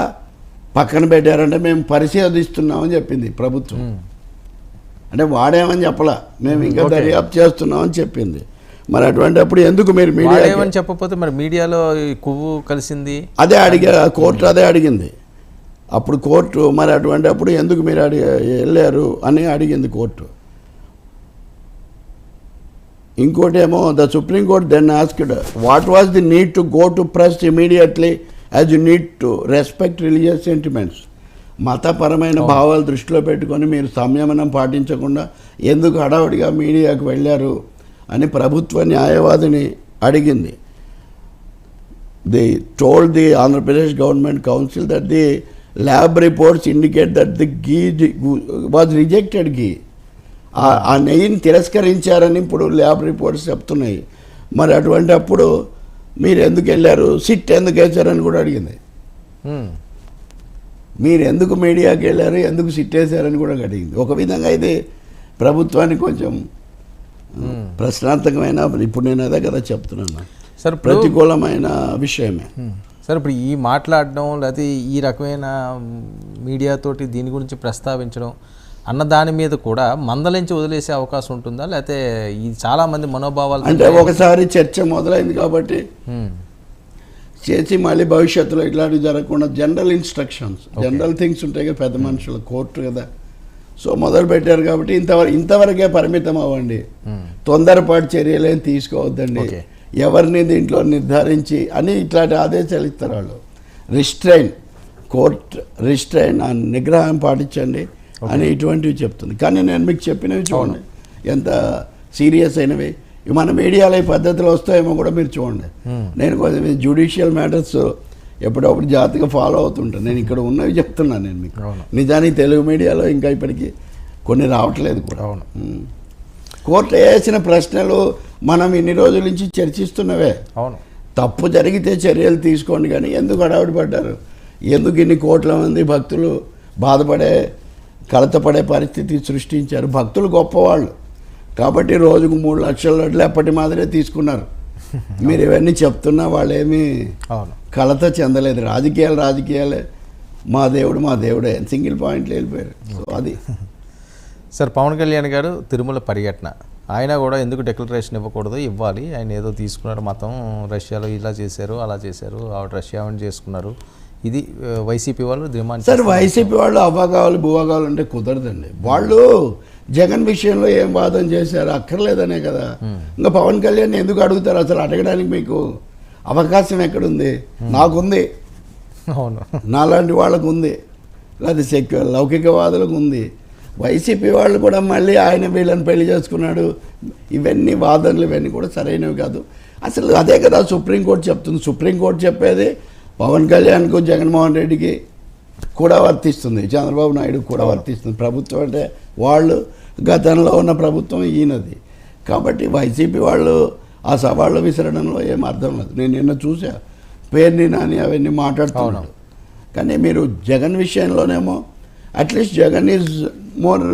పక్కన పెట్టారంటే మేము పరిశోధిస్తున్నామని చెప్పింది ప్రభుత్వం. అంటే వాడామని చెప్పలా, మేము ఇంకా దర్యాప్తు చేస్తున్నామని చెప్పింది. మరి అటువంటిప్పుడు ఎందుకు మీరు మీడియా చెప్పకపోతే మరి మీడియాలో కొవ్వు కలిసింది అదే కోర్టు అదే అడిగింది. అప్పుడు కోర్టు మరి అటువంటిప్పుడు ఎందుకు మీరు వెళ్ళారు అని అడిగింది కోర్టు. ఇంకోటి ఏమో the supreme court then asked what was the need to go to press immediately as you need to respect religious sentiments. మతపరమైన భావాలు దృష్టిలో పెట్టుకొని మీరు సంయమనం పాటించకుండా ఎందుకు హడావుడిగా మీడియాకు వెళ్ళారు అని ప్రభుత్వ న్యాయవాదిని అడిగింది. The told the Andhra Pradesh government counsel that the lab reports indicate that the ghee was rejected ghee. ఆ నెయ్యిని తిరస్కరించారని ఇప్పుడు ల్యాబ్ రిపోర్ట్స్ చెప్తున్నాయి. మరి అటువంటి అప్పుడు మీరు ఎందుకు వెళ్ళారు, సిట్ ఎందుకు వేశారని కూడా అడిగింది. మీరు ఎందుకు మీడియాకి వెళ్ళారు, ఎందుకు సిట్ వేశారని కూడా అడిగింది. ఒక విధంగా ఇది ప్రభుత్వానికి కొంచెం ప్రశ్నార్థకమైన, ఇప్పుడు నేను అదే కదా చెప్తున్నాను, సార్ ప్రతికూలమైన విషయమే. సార్ ఇప్పుడు ఈ మాట్లాడడం లేకపోతే ఈ రకమైన మీడియాతోటి దీని గురించి ప్రస్తావించడం అన్న దాని మీద కూడా మందలించి వదిలేసే అవకాశం ఉంటుందా, లేకపోతే ఈ చాలామంది మనోభావాలు అంటే ఒకసారి చర్చ మొదలైంది కాబట్టి చేసి మళ్ళీ భవిష్యత్తులో ఇట్లాంటివి జరగకుండా జనరల్ ఇన్స్ట్రక్షన్స్, జనరల్ థింగ్స్ ఉంటాయి కదా, పెద్ద మనుషుల కోర్టు కదా, సో మొదలు పెట్టారు కాబట్టి ఇంతవరకే పరిమితం అవ్వండి, తొందరపాటు చర్యలేం తీసుకోవద్దండి, ఎవరిని దీంట్లో నిర్ధారించి అని ఇట్లాంటి ఆదేశాలు ఇస్తారు వాళ్ళు. కోర్ట్ రిస్ట్రైన్ నిగ్రహం పాటించండి అని ఇటువంటివి చెప్తుంది. కానీ నేను మీకు చెప్పినవి చూడండి ఎంత సీరియస్ అయినవి. మన మీడియాలో ఈ పద్ధతులు వస్తాయేమో కూడా మీరు చూడండి. నేను కొంచెం జ్యుడిషియల్ మ్యాటర్స్ ఎప్పుడప్పుడు జాగ్రత్తగా ఫాలో అవుతుంటాను. నేను ఇక్కడ ఉన్నవి చెప్తున్నాను నేను మీకు. నిజానికి తెలుగు మీడియాలో ఇంకా ఇప్పటికీ కొన్ని రావట్లేదు కూడా. కోర్టు వేసిన ప్రశ్నలు మనం ఇన్ని రోజుల నుంచి చర్చిస్తున్నవే. తప్పు జరిగితే చర్యలు తీసుకోండి, కానీ ఎందుకు హడావుడి పడ్డారు, ఎందుకు ఇన్ని కోట్ల మంది భక్తులు బాధపడే కలతపడే పరిస్థితి సృష్టించారు. భక్తులు గొప్పవాళ్ళు కాబట్టి రోజుకు 3 లక్షల లడ్లు ఎప్పటి మాదిరే తీసుకున్నారు. మీరు ఇవన్నీ చెప్తున్నా వాళ్ళు ఏమీ కలత చెందలేదు. రాజకీయాలే, మా దేవుడే సింగిల్ పాయింట్లు వెళ్ళిపోయారు. సో అది సార్ పవన్ కళ్యాణ్ గారు తిరుమల పర్యటన, ఆయన కూడా ఎందుకు డిక్లరేషన్ ఇవ్వకూడదు, ఇవ్వాలి, ఆయన ఏదో తీసుకున్నారు మతం, రష్యాలో ఇలా చేశారు అలా చేశారు, ఆవిడ రష్యా చేసుకున్నారు, ఇది వైసీపీ వాళ్ళు డిమాండ్. సార్ వైసీపీ వాళ్ళు అవ్వ కావాలి బువ్వ కావాలంటే కుదరదండి. వాళ్ళు జగన్ విషయంలో ఏం వాదన చేశారు, అక్కర్లేదనే కదా. ఇంకా పవన్ కళ్యాణ్ ఎందుకు అడుగుతారు, అసలు అడగడానికి మీకు అవకాశం ఎక్కడుంది? నాకుంది, అవును, నాలాంటి వాళ్ళకు ఉంది, లేదా లౌకికవాదులకు ఉంది. వైసీపీ వాళ్ళు కూడా మళ్ళీ ఆయన వీళ్ళని పెళ్లి చేసుకున్నాడు, ఇవన్నీ వాదనలు ఇవన్నీ కూడా సరైనవి కాదు. అసలు అదే కదా సుప్రీంకోర్టు చెప్తుంది. సుప్రీంకోర్టు చెప్పేది పవన్ కళ్యాణ్కు జగన్మోహన్ రెడ్డికి కూడా వర్తిస్తుంది, చంద్రబాబు నాయుడుకి కూడా వర్తిస్తుంది. ప్రభుత్వం అంటే వాళ్ళు గతంలో ఉన్న ప్రభుత్వం ఈయనది. కాబట్టి వైసీపీ వాళ్ళు ఆ సవాళ్ళు విసరడంలో ఏం అర్థం లేదు. నేను నిన్న చూసా పేర్ని నాని అవన్నీ మాట్లాడుతున్నాడు. కానీ మీరు జగన్ విషయంలోనేమో అట్లీస్ట్ జగన్ ఈజ్ మోర్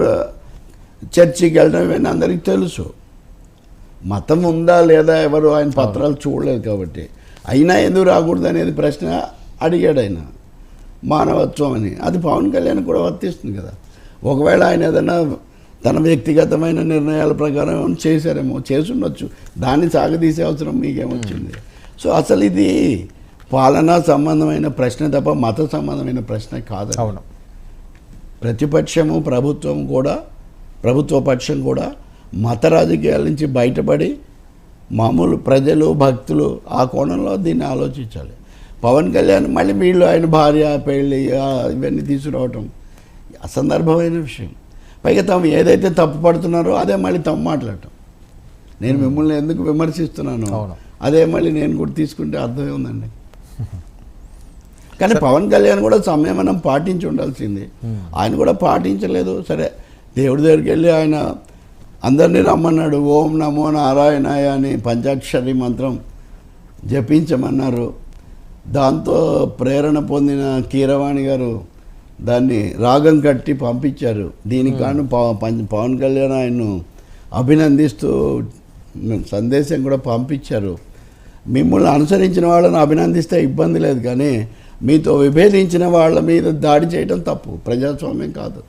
చర్చికి వెళ్ళడం ఇవన్నీ అందరికీ తెలుసు. మతం ఉందా లేదా ఎవరు ఆయన పత్రాలు చూడలేదు కాబట్టి. అయినా ఎందుకు రాకూడదు అనేది ప్రశ్న అడిగాడు ఆయన, మానవత్వం అని. అది పవన్ కళ్యాణ్ కూడా వర్తిస్తుంది కదా. ఒకవేళ ఆయన ఏదైనా తన వ్యక్తిగతమైన నిర్ణయాల ప్రకారం ఏమైనా చేశారేమో, చేసుండొచ్చు, దాన్ని సాగదీసే అవసరం మీకేమొచ్చింది? సో అసలు ఇది పాలనా సంబంధమైన ప్రశ్న తప్ప మత సంబంధమైన ప్రశ్న కాదు. అవును. ప్రతిపక్షము ప్రభుత్వ పక్షం కూడా మత రాజకీయాల నుంచి బయటపడి మామూలు ప్రజలు భక్తులు ఆ కోణంలో దీన్ని ఆలోచించాలి. పవన్ కళ్యాణ్ మళ్ళీ వీళ్ళు ఆయన భార్య పెళ్ళి ఇవన్నీ తీసుకురావటం అసందర్భమైన విషయం. పైగా తాము ఏదైతే తప్పు పడుతున్నారో అదే మళ్ళీ తప్పు మాట్లాడటం. నేను మిమ్మల్ని ఎందుకు విమర్శిస్తున్నాను అదే మళ్ళీ నేను కూడా తీసుకుంటే అర్థమే ఉందండి. కానీ పవన్ కళ్యాణ్ కూడా సంయమనం పాటించి ఉండాల్సింది, ఆయన కూడా పాటించలేదు. సరే, దేవుడి దగ్గరికి వెళ్ళి ఆయన అందరినీ రమ్మన్నాడు, ఓం నమో నారాయణాయ అని పంచాక్షరి మంత్రం జపించమన్నారు. దాంతో ప్రేరణ పొందిన కీరవాణి గారు దాన్ని రాగం కట్టి పంపించారు. దీనికి కాను పవన్ కళ్యాణ్ ఆయన్ను అభినందిస్తూ సందేశం కూడా పంపించారు. మిమ్మల్ని అనుసరించిన వాళ్ళని అభినందిస్తే ఇబ్బంది లేదు, కానీ మీతో విభేదించిన వాళ్ళ మీద దాడి చేయడం తప్పు, ప్రజాస్వామ్యం కాదు.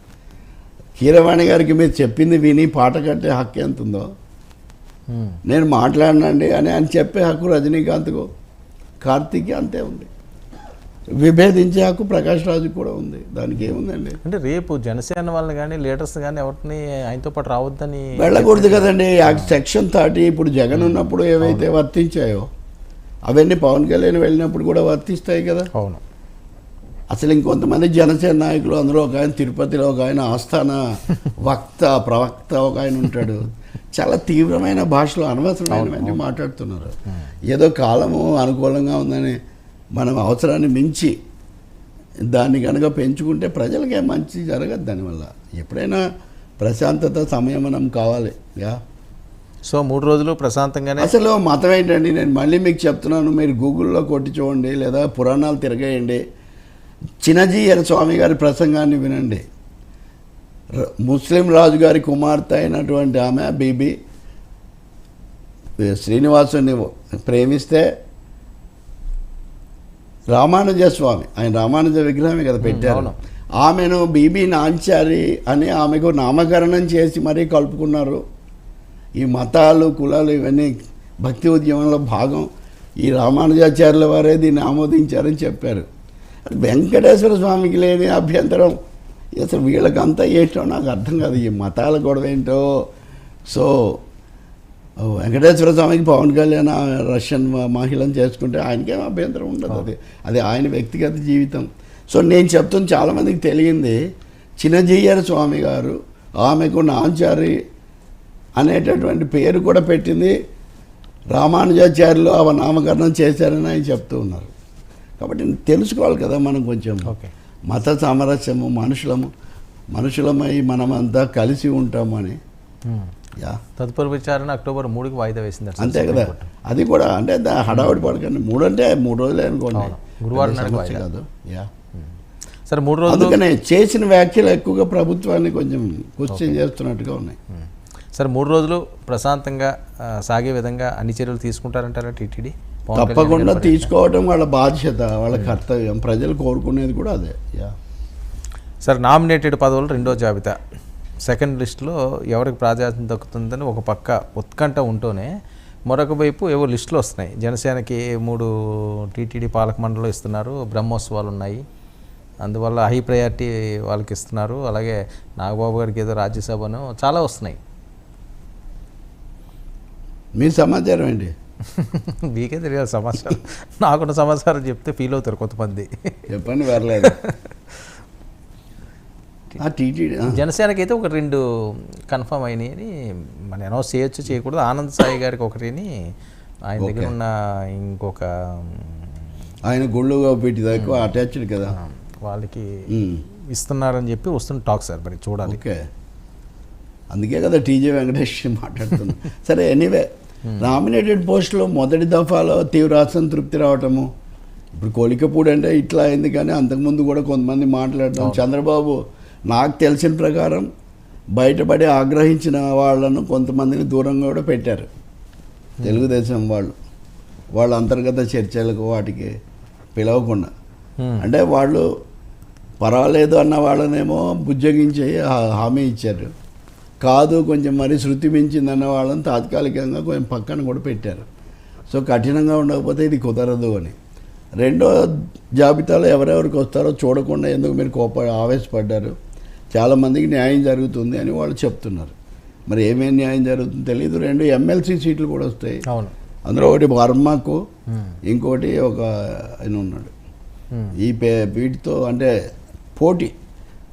కీరవాణి గారికి మీరు చెప్పింది విని పాట కట్టే హక్కు ఎంత ఉందో, నేను మాట్లాడినండి అని చెప్పే హక్కు రజనీకాంత్కు, కార్తీక్కి అంతే ఉంది. విభేదించే హక్కు ప్రకాష్ రాజుకు కూడా ఉంది. దానికి ఏముందండి? అంటే రేపు జనసేన వాళ్ళని కానీ లీడర్స్ కానీ ఎవరిని ఆయనతో పాటు రావద్దని వెళ్ళకూడదు కదండి. సెక్షన్ 30 ఇప్పుడు జగన్ ఉన్నప్పుడు ఏవైతే వర్తించాయో అవన్నీ పవన్ కళ్యాణ్ వెళ్ళినప్పుడు కూడా వర్తిస్తాయి కదా. అవును. అసలు ఇంకొంతమంది జనసేన నాయకులు, అందులో ఒక ఆయన తిరుపతిలో ఒక ఆయన ఆస్థాన ప్రవక్త ఒక ఆయన ఉంటాడు, చాలా తీవ్రమైన భాషలో అనవసరమైనవన్నీ మాట్లాడుతున్నారు. ఏదో కాలము అనుకూలంగా ఉందని మనం అవసరాన్ని మించి దాన్ని కనుక పెంచుకుంటే ప్రజలకే మంచి జరగదు. దానివల్ల ఎప్పుడైనా ప్రశాంతత, సంయమనం కావాలి. సో 3 రోజులు ప్రశాంతంగానే. అసలు మతం ఏంటండి? నేను మళ్ళీ మీకు చెప్తున్నాను, మీరు గూగుల్లో కొట్టి చూడండి లేదా పురాణాలు తిరగేయండి. చిన్నజీయర్ స్వామి గారి ప్రసంగాన్ని వినండి. ముస్లిం రాజు గారి కుమార్తె అయినటువంటి ఆమె బీబీ శ్రీనివాసుని ప్రేమిస్తే రామానుజ స్వామి, ఆయన రామానుజ విగ్రహమే కదా పెట్టారు, ఆమెను బీబీ నాంచారి అని ఆమెకు నామకరణం చేసి మరీ కలుపుకున్నారు. ఈ మతాలు కులాలు ఇవన్నీ భక్తి ఉద్యమంలో భాగం. ఈ రామానుజాచార్యుల వారే దీన్ని ఆమోదించారని చెప్పారు. వెంకటేశ్వర స్వామికి లేని అభ్యంతరం అసలు వీళ్ళకంతా ఏంటో నాకు అర్థం కాదు, ఈ మతాల గొడవ ఏంటో. సో వెంకటేశ్వర స్వామికి పవన్ కళ్యాణ్ రష్యన్ మహిళను చేసుకుంటే ఆయనకేం అభ్యంతరం ఉండదు, అది ఆయన వ్యక్తిగత జీవితం. సో నేను చెప్తున్న చాలామందికి తెలియంది, చిన్నజీయర్ స్వామి గారు ఆమెకు నాంచారి అనేటటువంటి పేరు కూడా పెట్టింది రామానుజాచార్యులు నామకరణం చేశారని ఆయన చెప్తూ ఉన్నారు. కాబట్టి తెలుసుకోవాలి కదా మనం కొంచెం. మత సామరస్యము, మనుషులమై మనమంతా కలిసి ఉంటాము అని. తదుపరి విచారణ అక్టోబర్ 3కి వాయిదా వేసింది. అంతే కదా. అది కూడా అంటే హడావుడి పడకండి. 3 అంటే 3 రోజులే అనుకోండి, గురువారం కాదు. సరే 3 రోజులు. అందుకనే చేసిన వ్యాఖ్యలు ఎక్కువగా ప్రభుత్వాన్ని కొంచెం క్వశ్చన్ చేస్తున్నట్టుగా ఉన్నాయి. సరే 3 రోజులు ప్రశాంతంగా సాగే విధంగా అన్ని చర్యలు తీసుకుంటారంటారా టీటీడీ? తప్పకుండా తీసుకోవడం వాళ్ళ బాధ్యత, వాళ్ళ కర్తవ్యం. ప్రజలు కోరుకునేది కూడా అదే. సరే నామినేటెడ్ పదవులు 2వ జాబితా సెకండ్ లిస్టులో ఎవరికి ప్రాధాన్యత దక్కుతుందని ఒక పక్క ఉత్కంఠ ఉంటూనే మరొక వైపు ఏవో లిస్టులు వస్తున్నాయి. జనసేనకి 3 టీటీడీ పాలక మండలిలో ఇస్తున్నారు, బ్రహ్మోత్సవాలు ఉన్నాయి, అందువల్ల హై ప్రయారిటీ వాళ్ళకి ఇస్తున్నారు. అలాగే నాగబాబు గారికి ఏదో రాజ్యసభను చాలా వస్తున్నాయి. మీ సమాచారం ఏంటి? మీకే తెలియాలి సమాచారం. నాకున్న సమాచారం చెప్తే ఫీల్ అవుతారు కొంతమంది. చెప్పండి, పర్లేదు. జనసేనకి అయితే ఒక 2 కన్ఫర్మ్ అయినాయి. మనం అనౌన్స్ చేయొచ్చు చేయకూడదు. ఆనంద్ సాయి గారికి ఒకటిని, ఆయన దగ్గర ఉన్న ఇంకొక ఆయన గుళ్ళుగా పెట్టి దాకా అటాచ్డ్ కదా, వాళ్ళకి ఇస్తున్నారని చెప్పి వస్తున్న టాక్ సార్. మరి చూడాలి. ఓకే, అందుకే కదా టీజే వెంకటేష్ మాట్లాడుతున్నాం. సరే, ఎనీవే నామినేటెడ్ పోస్టులో మొదటి దఫాలో తీవ్ర అసంతృప్తి రావటము. ఇప్పుడు కోలికపూడి అంటే ఇట్లా అయింది, కానీ అంతకుముందు కూడా కొంతమంది మాట్లాడటం. చంద్రబాబు నాకు తెలిసిన ప్రకారం బయటపడి ఆగ్రహించిన వాళ్ళను కొంతమందిని దూరంగా కూడా పెట్టారు తెలుగుదేశం వాళ్ళ అంతర్గత చర్చలకు వాటికి పిలవకుండా. అంటే వాళ్ళు పర్వాలేదు అన్న వాళ్ళనేమో బుజ్జగించి హామీ ఇచ్చారు, కాదు కొంచెం మరీ శృతి మించిందన్న వాళ్ళని తాత్కాలికంగా కొంచెం పక్కన కూడా పెట్టారు. సో కఠినంగా ఉండకపోతే ఇది కుదరదు అని. రెండో జాబితాలో ఎవరెవరికి వస్తారో చూడకుండా ఎందుకు మీరు ఆవేశపడ్డారు, చాలామందికి న్యాయం జరుగుతుంది అని వాళ్ళు చెప్తున్నారు. మరి ఏమేమి న్యాయం జరుగుతుందో తెలియదు. 2 ఎమ్మెల్సీ సీట్లు కూడా వస్తాయి. అవును, అందులో ఒకటి వర్మకు, ఇంకోటి ఒక ఆయన ఉన్నాడు. ఈ వీటితో అంటే పోటీ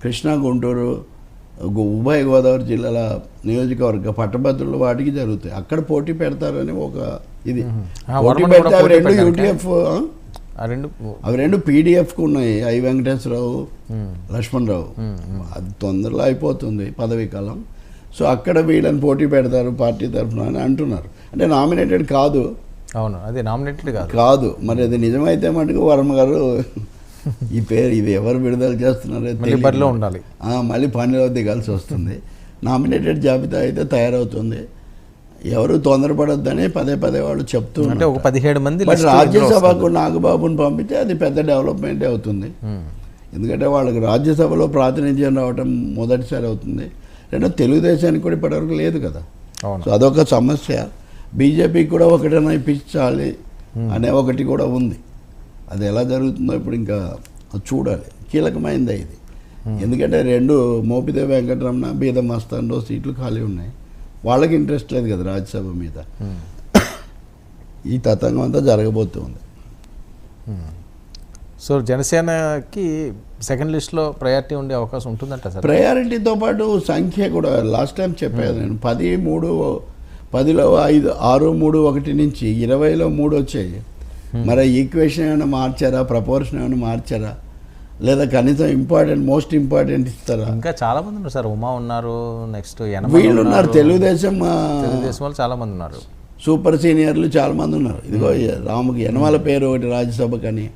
కృష్ణా, గుంటూరు, ఉభయ గోదావరి జిల్లాల నియోజకవర్గ పట్టభద్రులు వాటికి జరుగుతాయి. అక్కడ పోటీ పెడతారని ఒక ఇది పోటీ పెడితే అవి 2 యూటీఎఫ్, అవి 2 పీడిఎఫ్కు ఉన్నాయి. ఐ వెంకటేశ్వరరావు, లక్ష్మణరావు. అది తొందరలో అయిపోతుంది పదవీ కాలం. సో అక్కడ వీళ్ళని పోటీ పెడతారు పార్టీ తరఫున అని అంటున్నారు. అంటే నామినేటెడ్ కాదు. అవును, అది నామినేటెడ్ కాదు. మరి అది నిజమైతే మటుకు వర్మ గారు ఈ పేరు ఇవి ఎవరు విడుదల చేస్తున్నారో ఉండాలి, మళ్ళీ పనిలో దిగాల్సి వస్తుంది. నామినేటెడ్ జాబితా అయితే తయారవుతుంది. ఎవరు తొందరపడొద్దని పదే వాళ్ళు చెప్తున్నారు. అంటే ఒక 17 మంది. బట్ రాజ్యసభకు నాగబాబుని పంపితే అది పెద్ద డెవలప్మెంటే అవుతుంది. ఎందుకంటే వాళ్ళకి రాజ్యసభలో ప్రాతినిధ్యం రావటం మొదటిసారి అవుతుంది. రెండో తెలుగుదేశానికి కూడా ఇప్పటివరకు లేదు కదా. సో అదొక సమస్య. బీజేపీకి కూడా ఒకటైనా ఇప్పించాలి అనే ఒకటి కూడా ఉంది. అది ఎలా జరుగుతుందో ఇప్పుడు ఇంకా చూడాలి. కీలకమైంది ఇది. ఎందుకంటే 2 మోపిదేవి వెంకటరమణ, బీద మస్తాన్లో సీట్లు ఖాళీ ఉన్నాయి. వాళ్ళకి ఇంట్రెస్ట్ లేదు కదా రాజ్యసభ మీద. ఈ తతంగం అంతా జరగబోతుంది. సో జనసేనకి సెకండ్ లిస్ట్లో ప్రయారిటీ ఉండే అవకాశం ఉంటుందంట సార్? ప్రయారిటీతో పాటు సంఖ్య కూడా లాస్ట్ టైం చెప్పాను నేను. 10లో 5, 6, 3, 1 నుంచి 20లో 3 వచ్చాయి. మరి ఈక్వేషన్ ఏమైనా మార్చారా, ప్రపోర్షన్ ఏమైనా మార్చారా, లేదా కనీసం మోస్ట్ ఇంపార్టెంట్ ఇస్తారా? ఇంకా చాలా మంది ఉన్నారు సార్. ఉమా ఉన్నారు, నెక్స్ట్ వీళ్ళు ఉన్నారు. తెలుగుదేశం వాళ్ళు చాలా మంది ఉన్నారు. సూపర్ సీనియర్లు చాలా మంది ఉన్నారు. ఇదిగో రాముకి యనమల పేరు ఒకటి రాజ్యసభకని.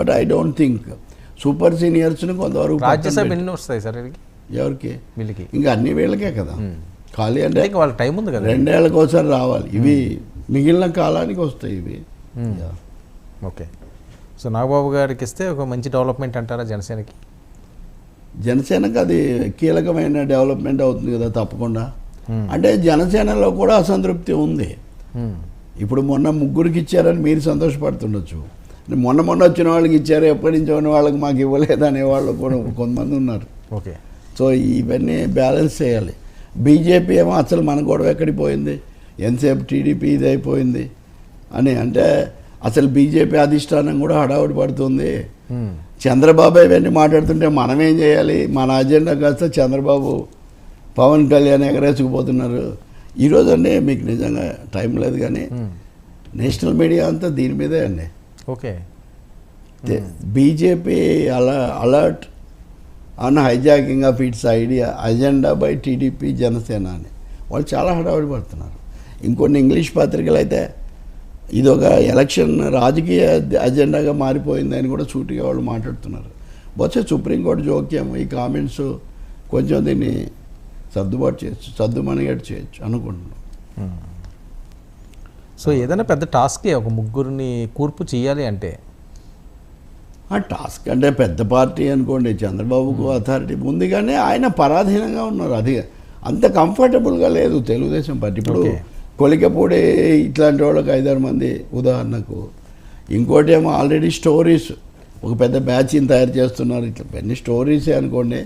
But I don't think super సీనియర్స్ని కొంతవరకు. రాజ్యసభ ఎన్ని వస్తాయి సార్ ఎవరికి? వీళ్ళకి ఇంకా అన్ని వీళ్ళకే కదా ఖాళీ. అంటే వాళ్ళ టైం ఉంది కదా, 2 ఏళ్ళకి ఒకసారి రావాలి. ఇవి మిగిలిన కాలానికి వస్తాయి ఇవి. ఓకే. సో నాగబాబు గారికి ఇస్తే ఒక మంచి డెవలప్మెంట్ అంటారా జనసేనకి? జనసేనకి అది కీలకమైన డెవలప్మెంట్ అవుతుంది కదా తప్పకుండా. అంటే జనసేనలో కూడా అసంతృప్తి ఉంది. ఇప్పుడు మొన్న 3కి ఇచ్చారని మీరు సంతోషపడుతుండొచ్చు. మొన్న వచ్చిన వాళ్ళకి ఇచ్చారు, ఎప్పటి నుంచో ఉన్న వాళ్ళకి మాకు ఇవ్వలేదు అనేవాళ్ళు కూడా కొంతమంది ఉన్నారు. ఓకే. సో ఇవన్నీ బ్యాలెన్స్ చేయాలి. బీజేపీ ఏమో అసలు మన గొడవ ఎక్కడికి పోయింది, ఎంతసేపు టీడీపీ ఇది అయిపోయింది అని. అంటే అసలు బీజేపీ అధిష్టానం కూడా హడావుడి పడుతుంది. చంద్రబాబు ఇవన్నీ మాట్లాడుతుంటే మనం ఏం చేయాలి, మన అజెండా కాస్త చంద్రబాబు, పవన్ కళ్యాణ్ ఎగరేసుకుపోతున్నారు. ఈరోజు అండి మీకు నిజంగా టైం లేదు కానీ నేషనల్ మీడియా అంతా దీని మీదే అండి. Okay. BJP alert on hijacking of it's idea agenda by TDP Janasena అని వాళ్ళు చాలా హడావుడి పడుతున్నారు. ఇంకొన్ని ఇంగ్లీష్ పత్రికలు అయితే ఇదొక ఎలక్షన్ రాజకీయ అజెండాగా మారిపోయిందని కూడా సూటిగా వాళ్ళు మాట్లాడుతున్నారు. బహుశా సుప్రీంకోర్టు జోక్యం ఈ కామెంట్స్ కొంచెం దీన్ని సర్దుబాటు చేయొచ్చు, సర్దుమణిగేట్ చేయొచ్చు అనుకుంటున్నాం. సో ఏదైనా పెద్ద టాస్కే ఒక 3 కూర్పు చేయాలి అంటే. ఆ టాస్క్ అంటే పెద్ద పార్టీ అనుకోండి, చంద్రబాబుకు అథారిటీ ఉంది కానీ ఆయన పరాధీనంగా ఉన్నారు. అది అంత కంఫర్టబుల్గా లేదు తెలుగుదేశం పార్టీ. ఇప్పుడు కొలికపూడి ఇట్లాంటి వాళ్ళకి 5-6 మంది ఉదాహరణకు. ఇంకోటి ఏమో ఆల్రెడీ స్టోరీస్ ఒక పెద్ద బ్యాచ్ని తయారు చేస్తున్నారు. ఇట్లా పెద్ద స్టోరీసే అనుకోండి.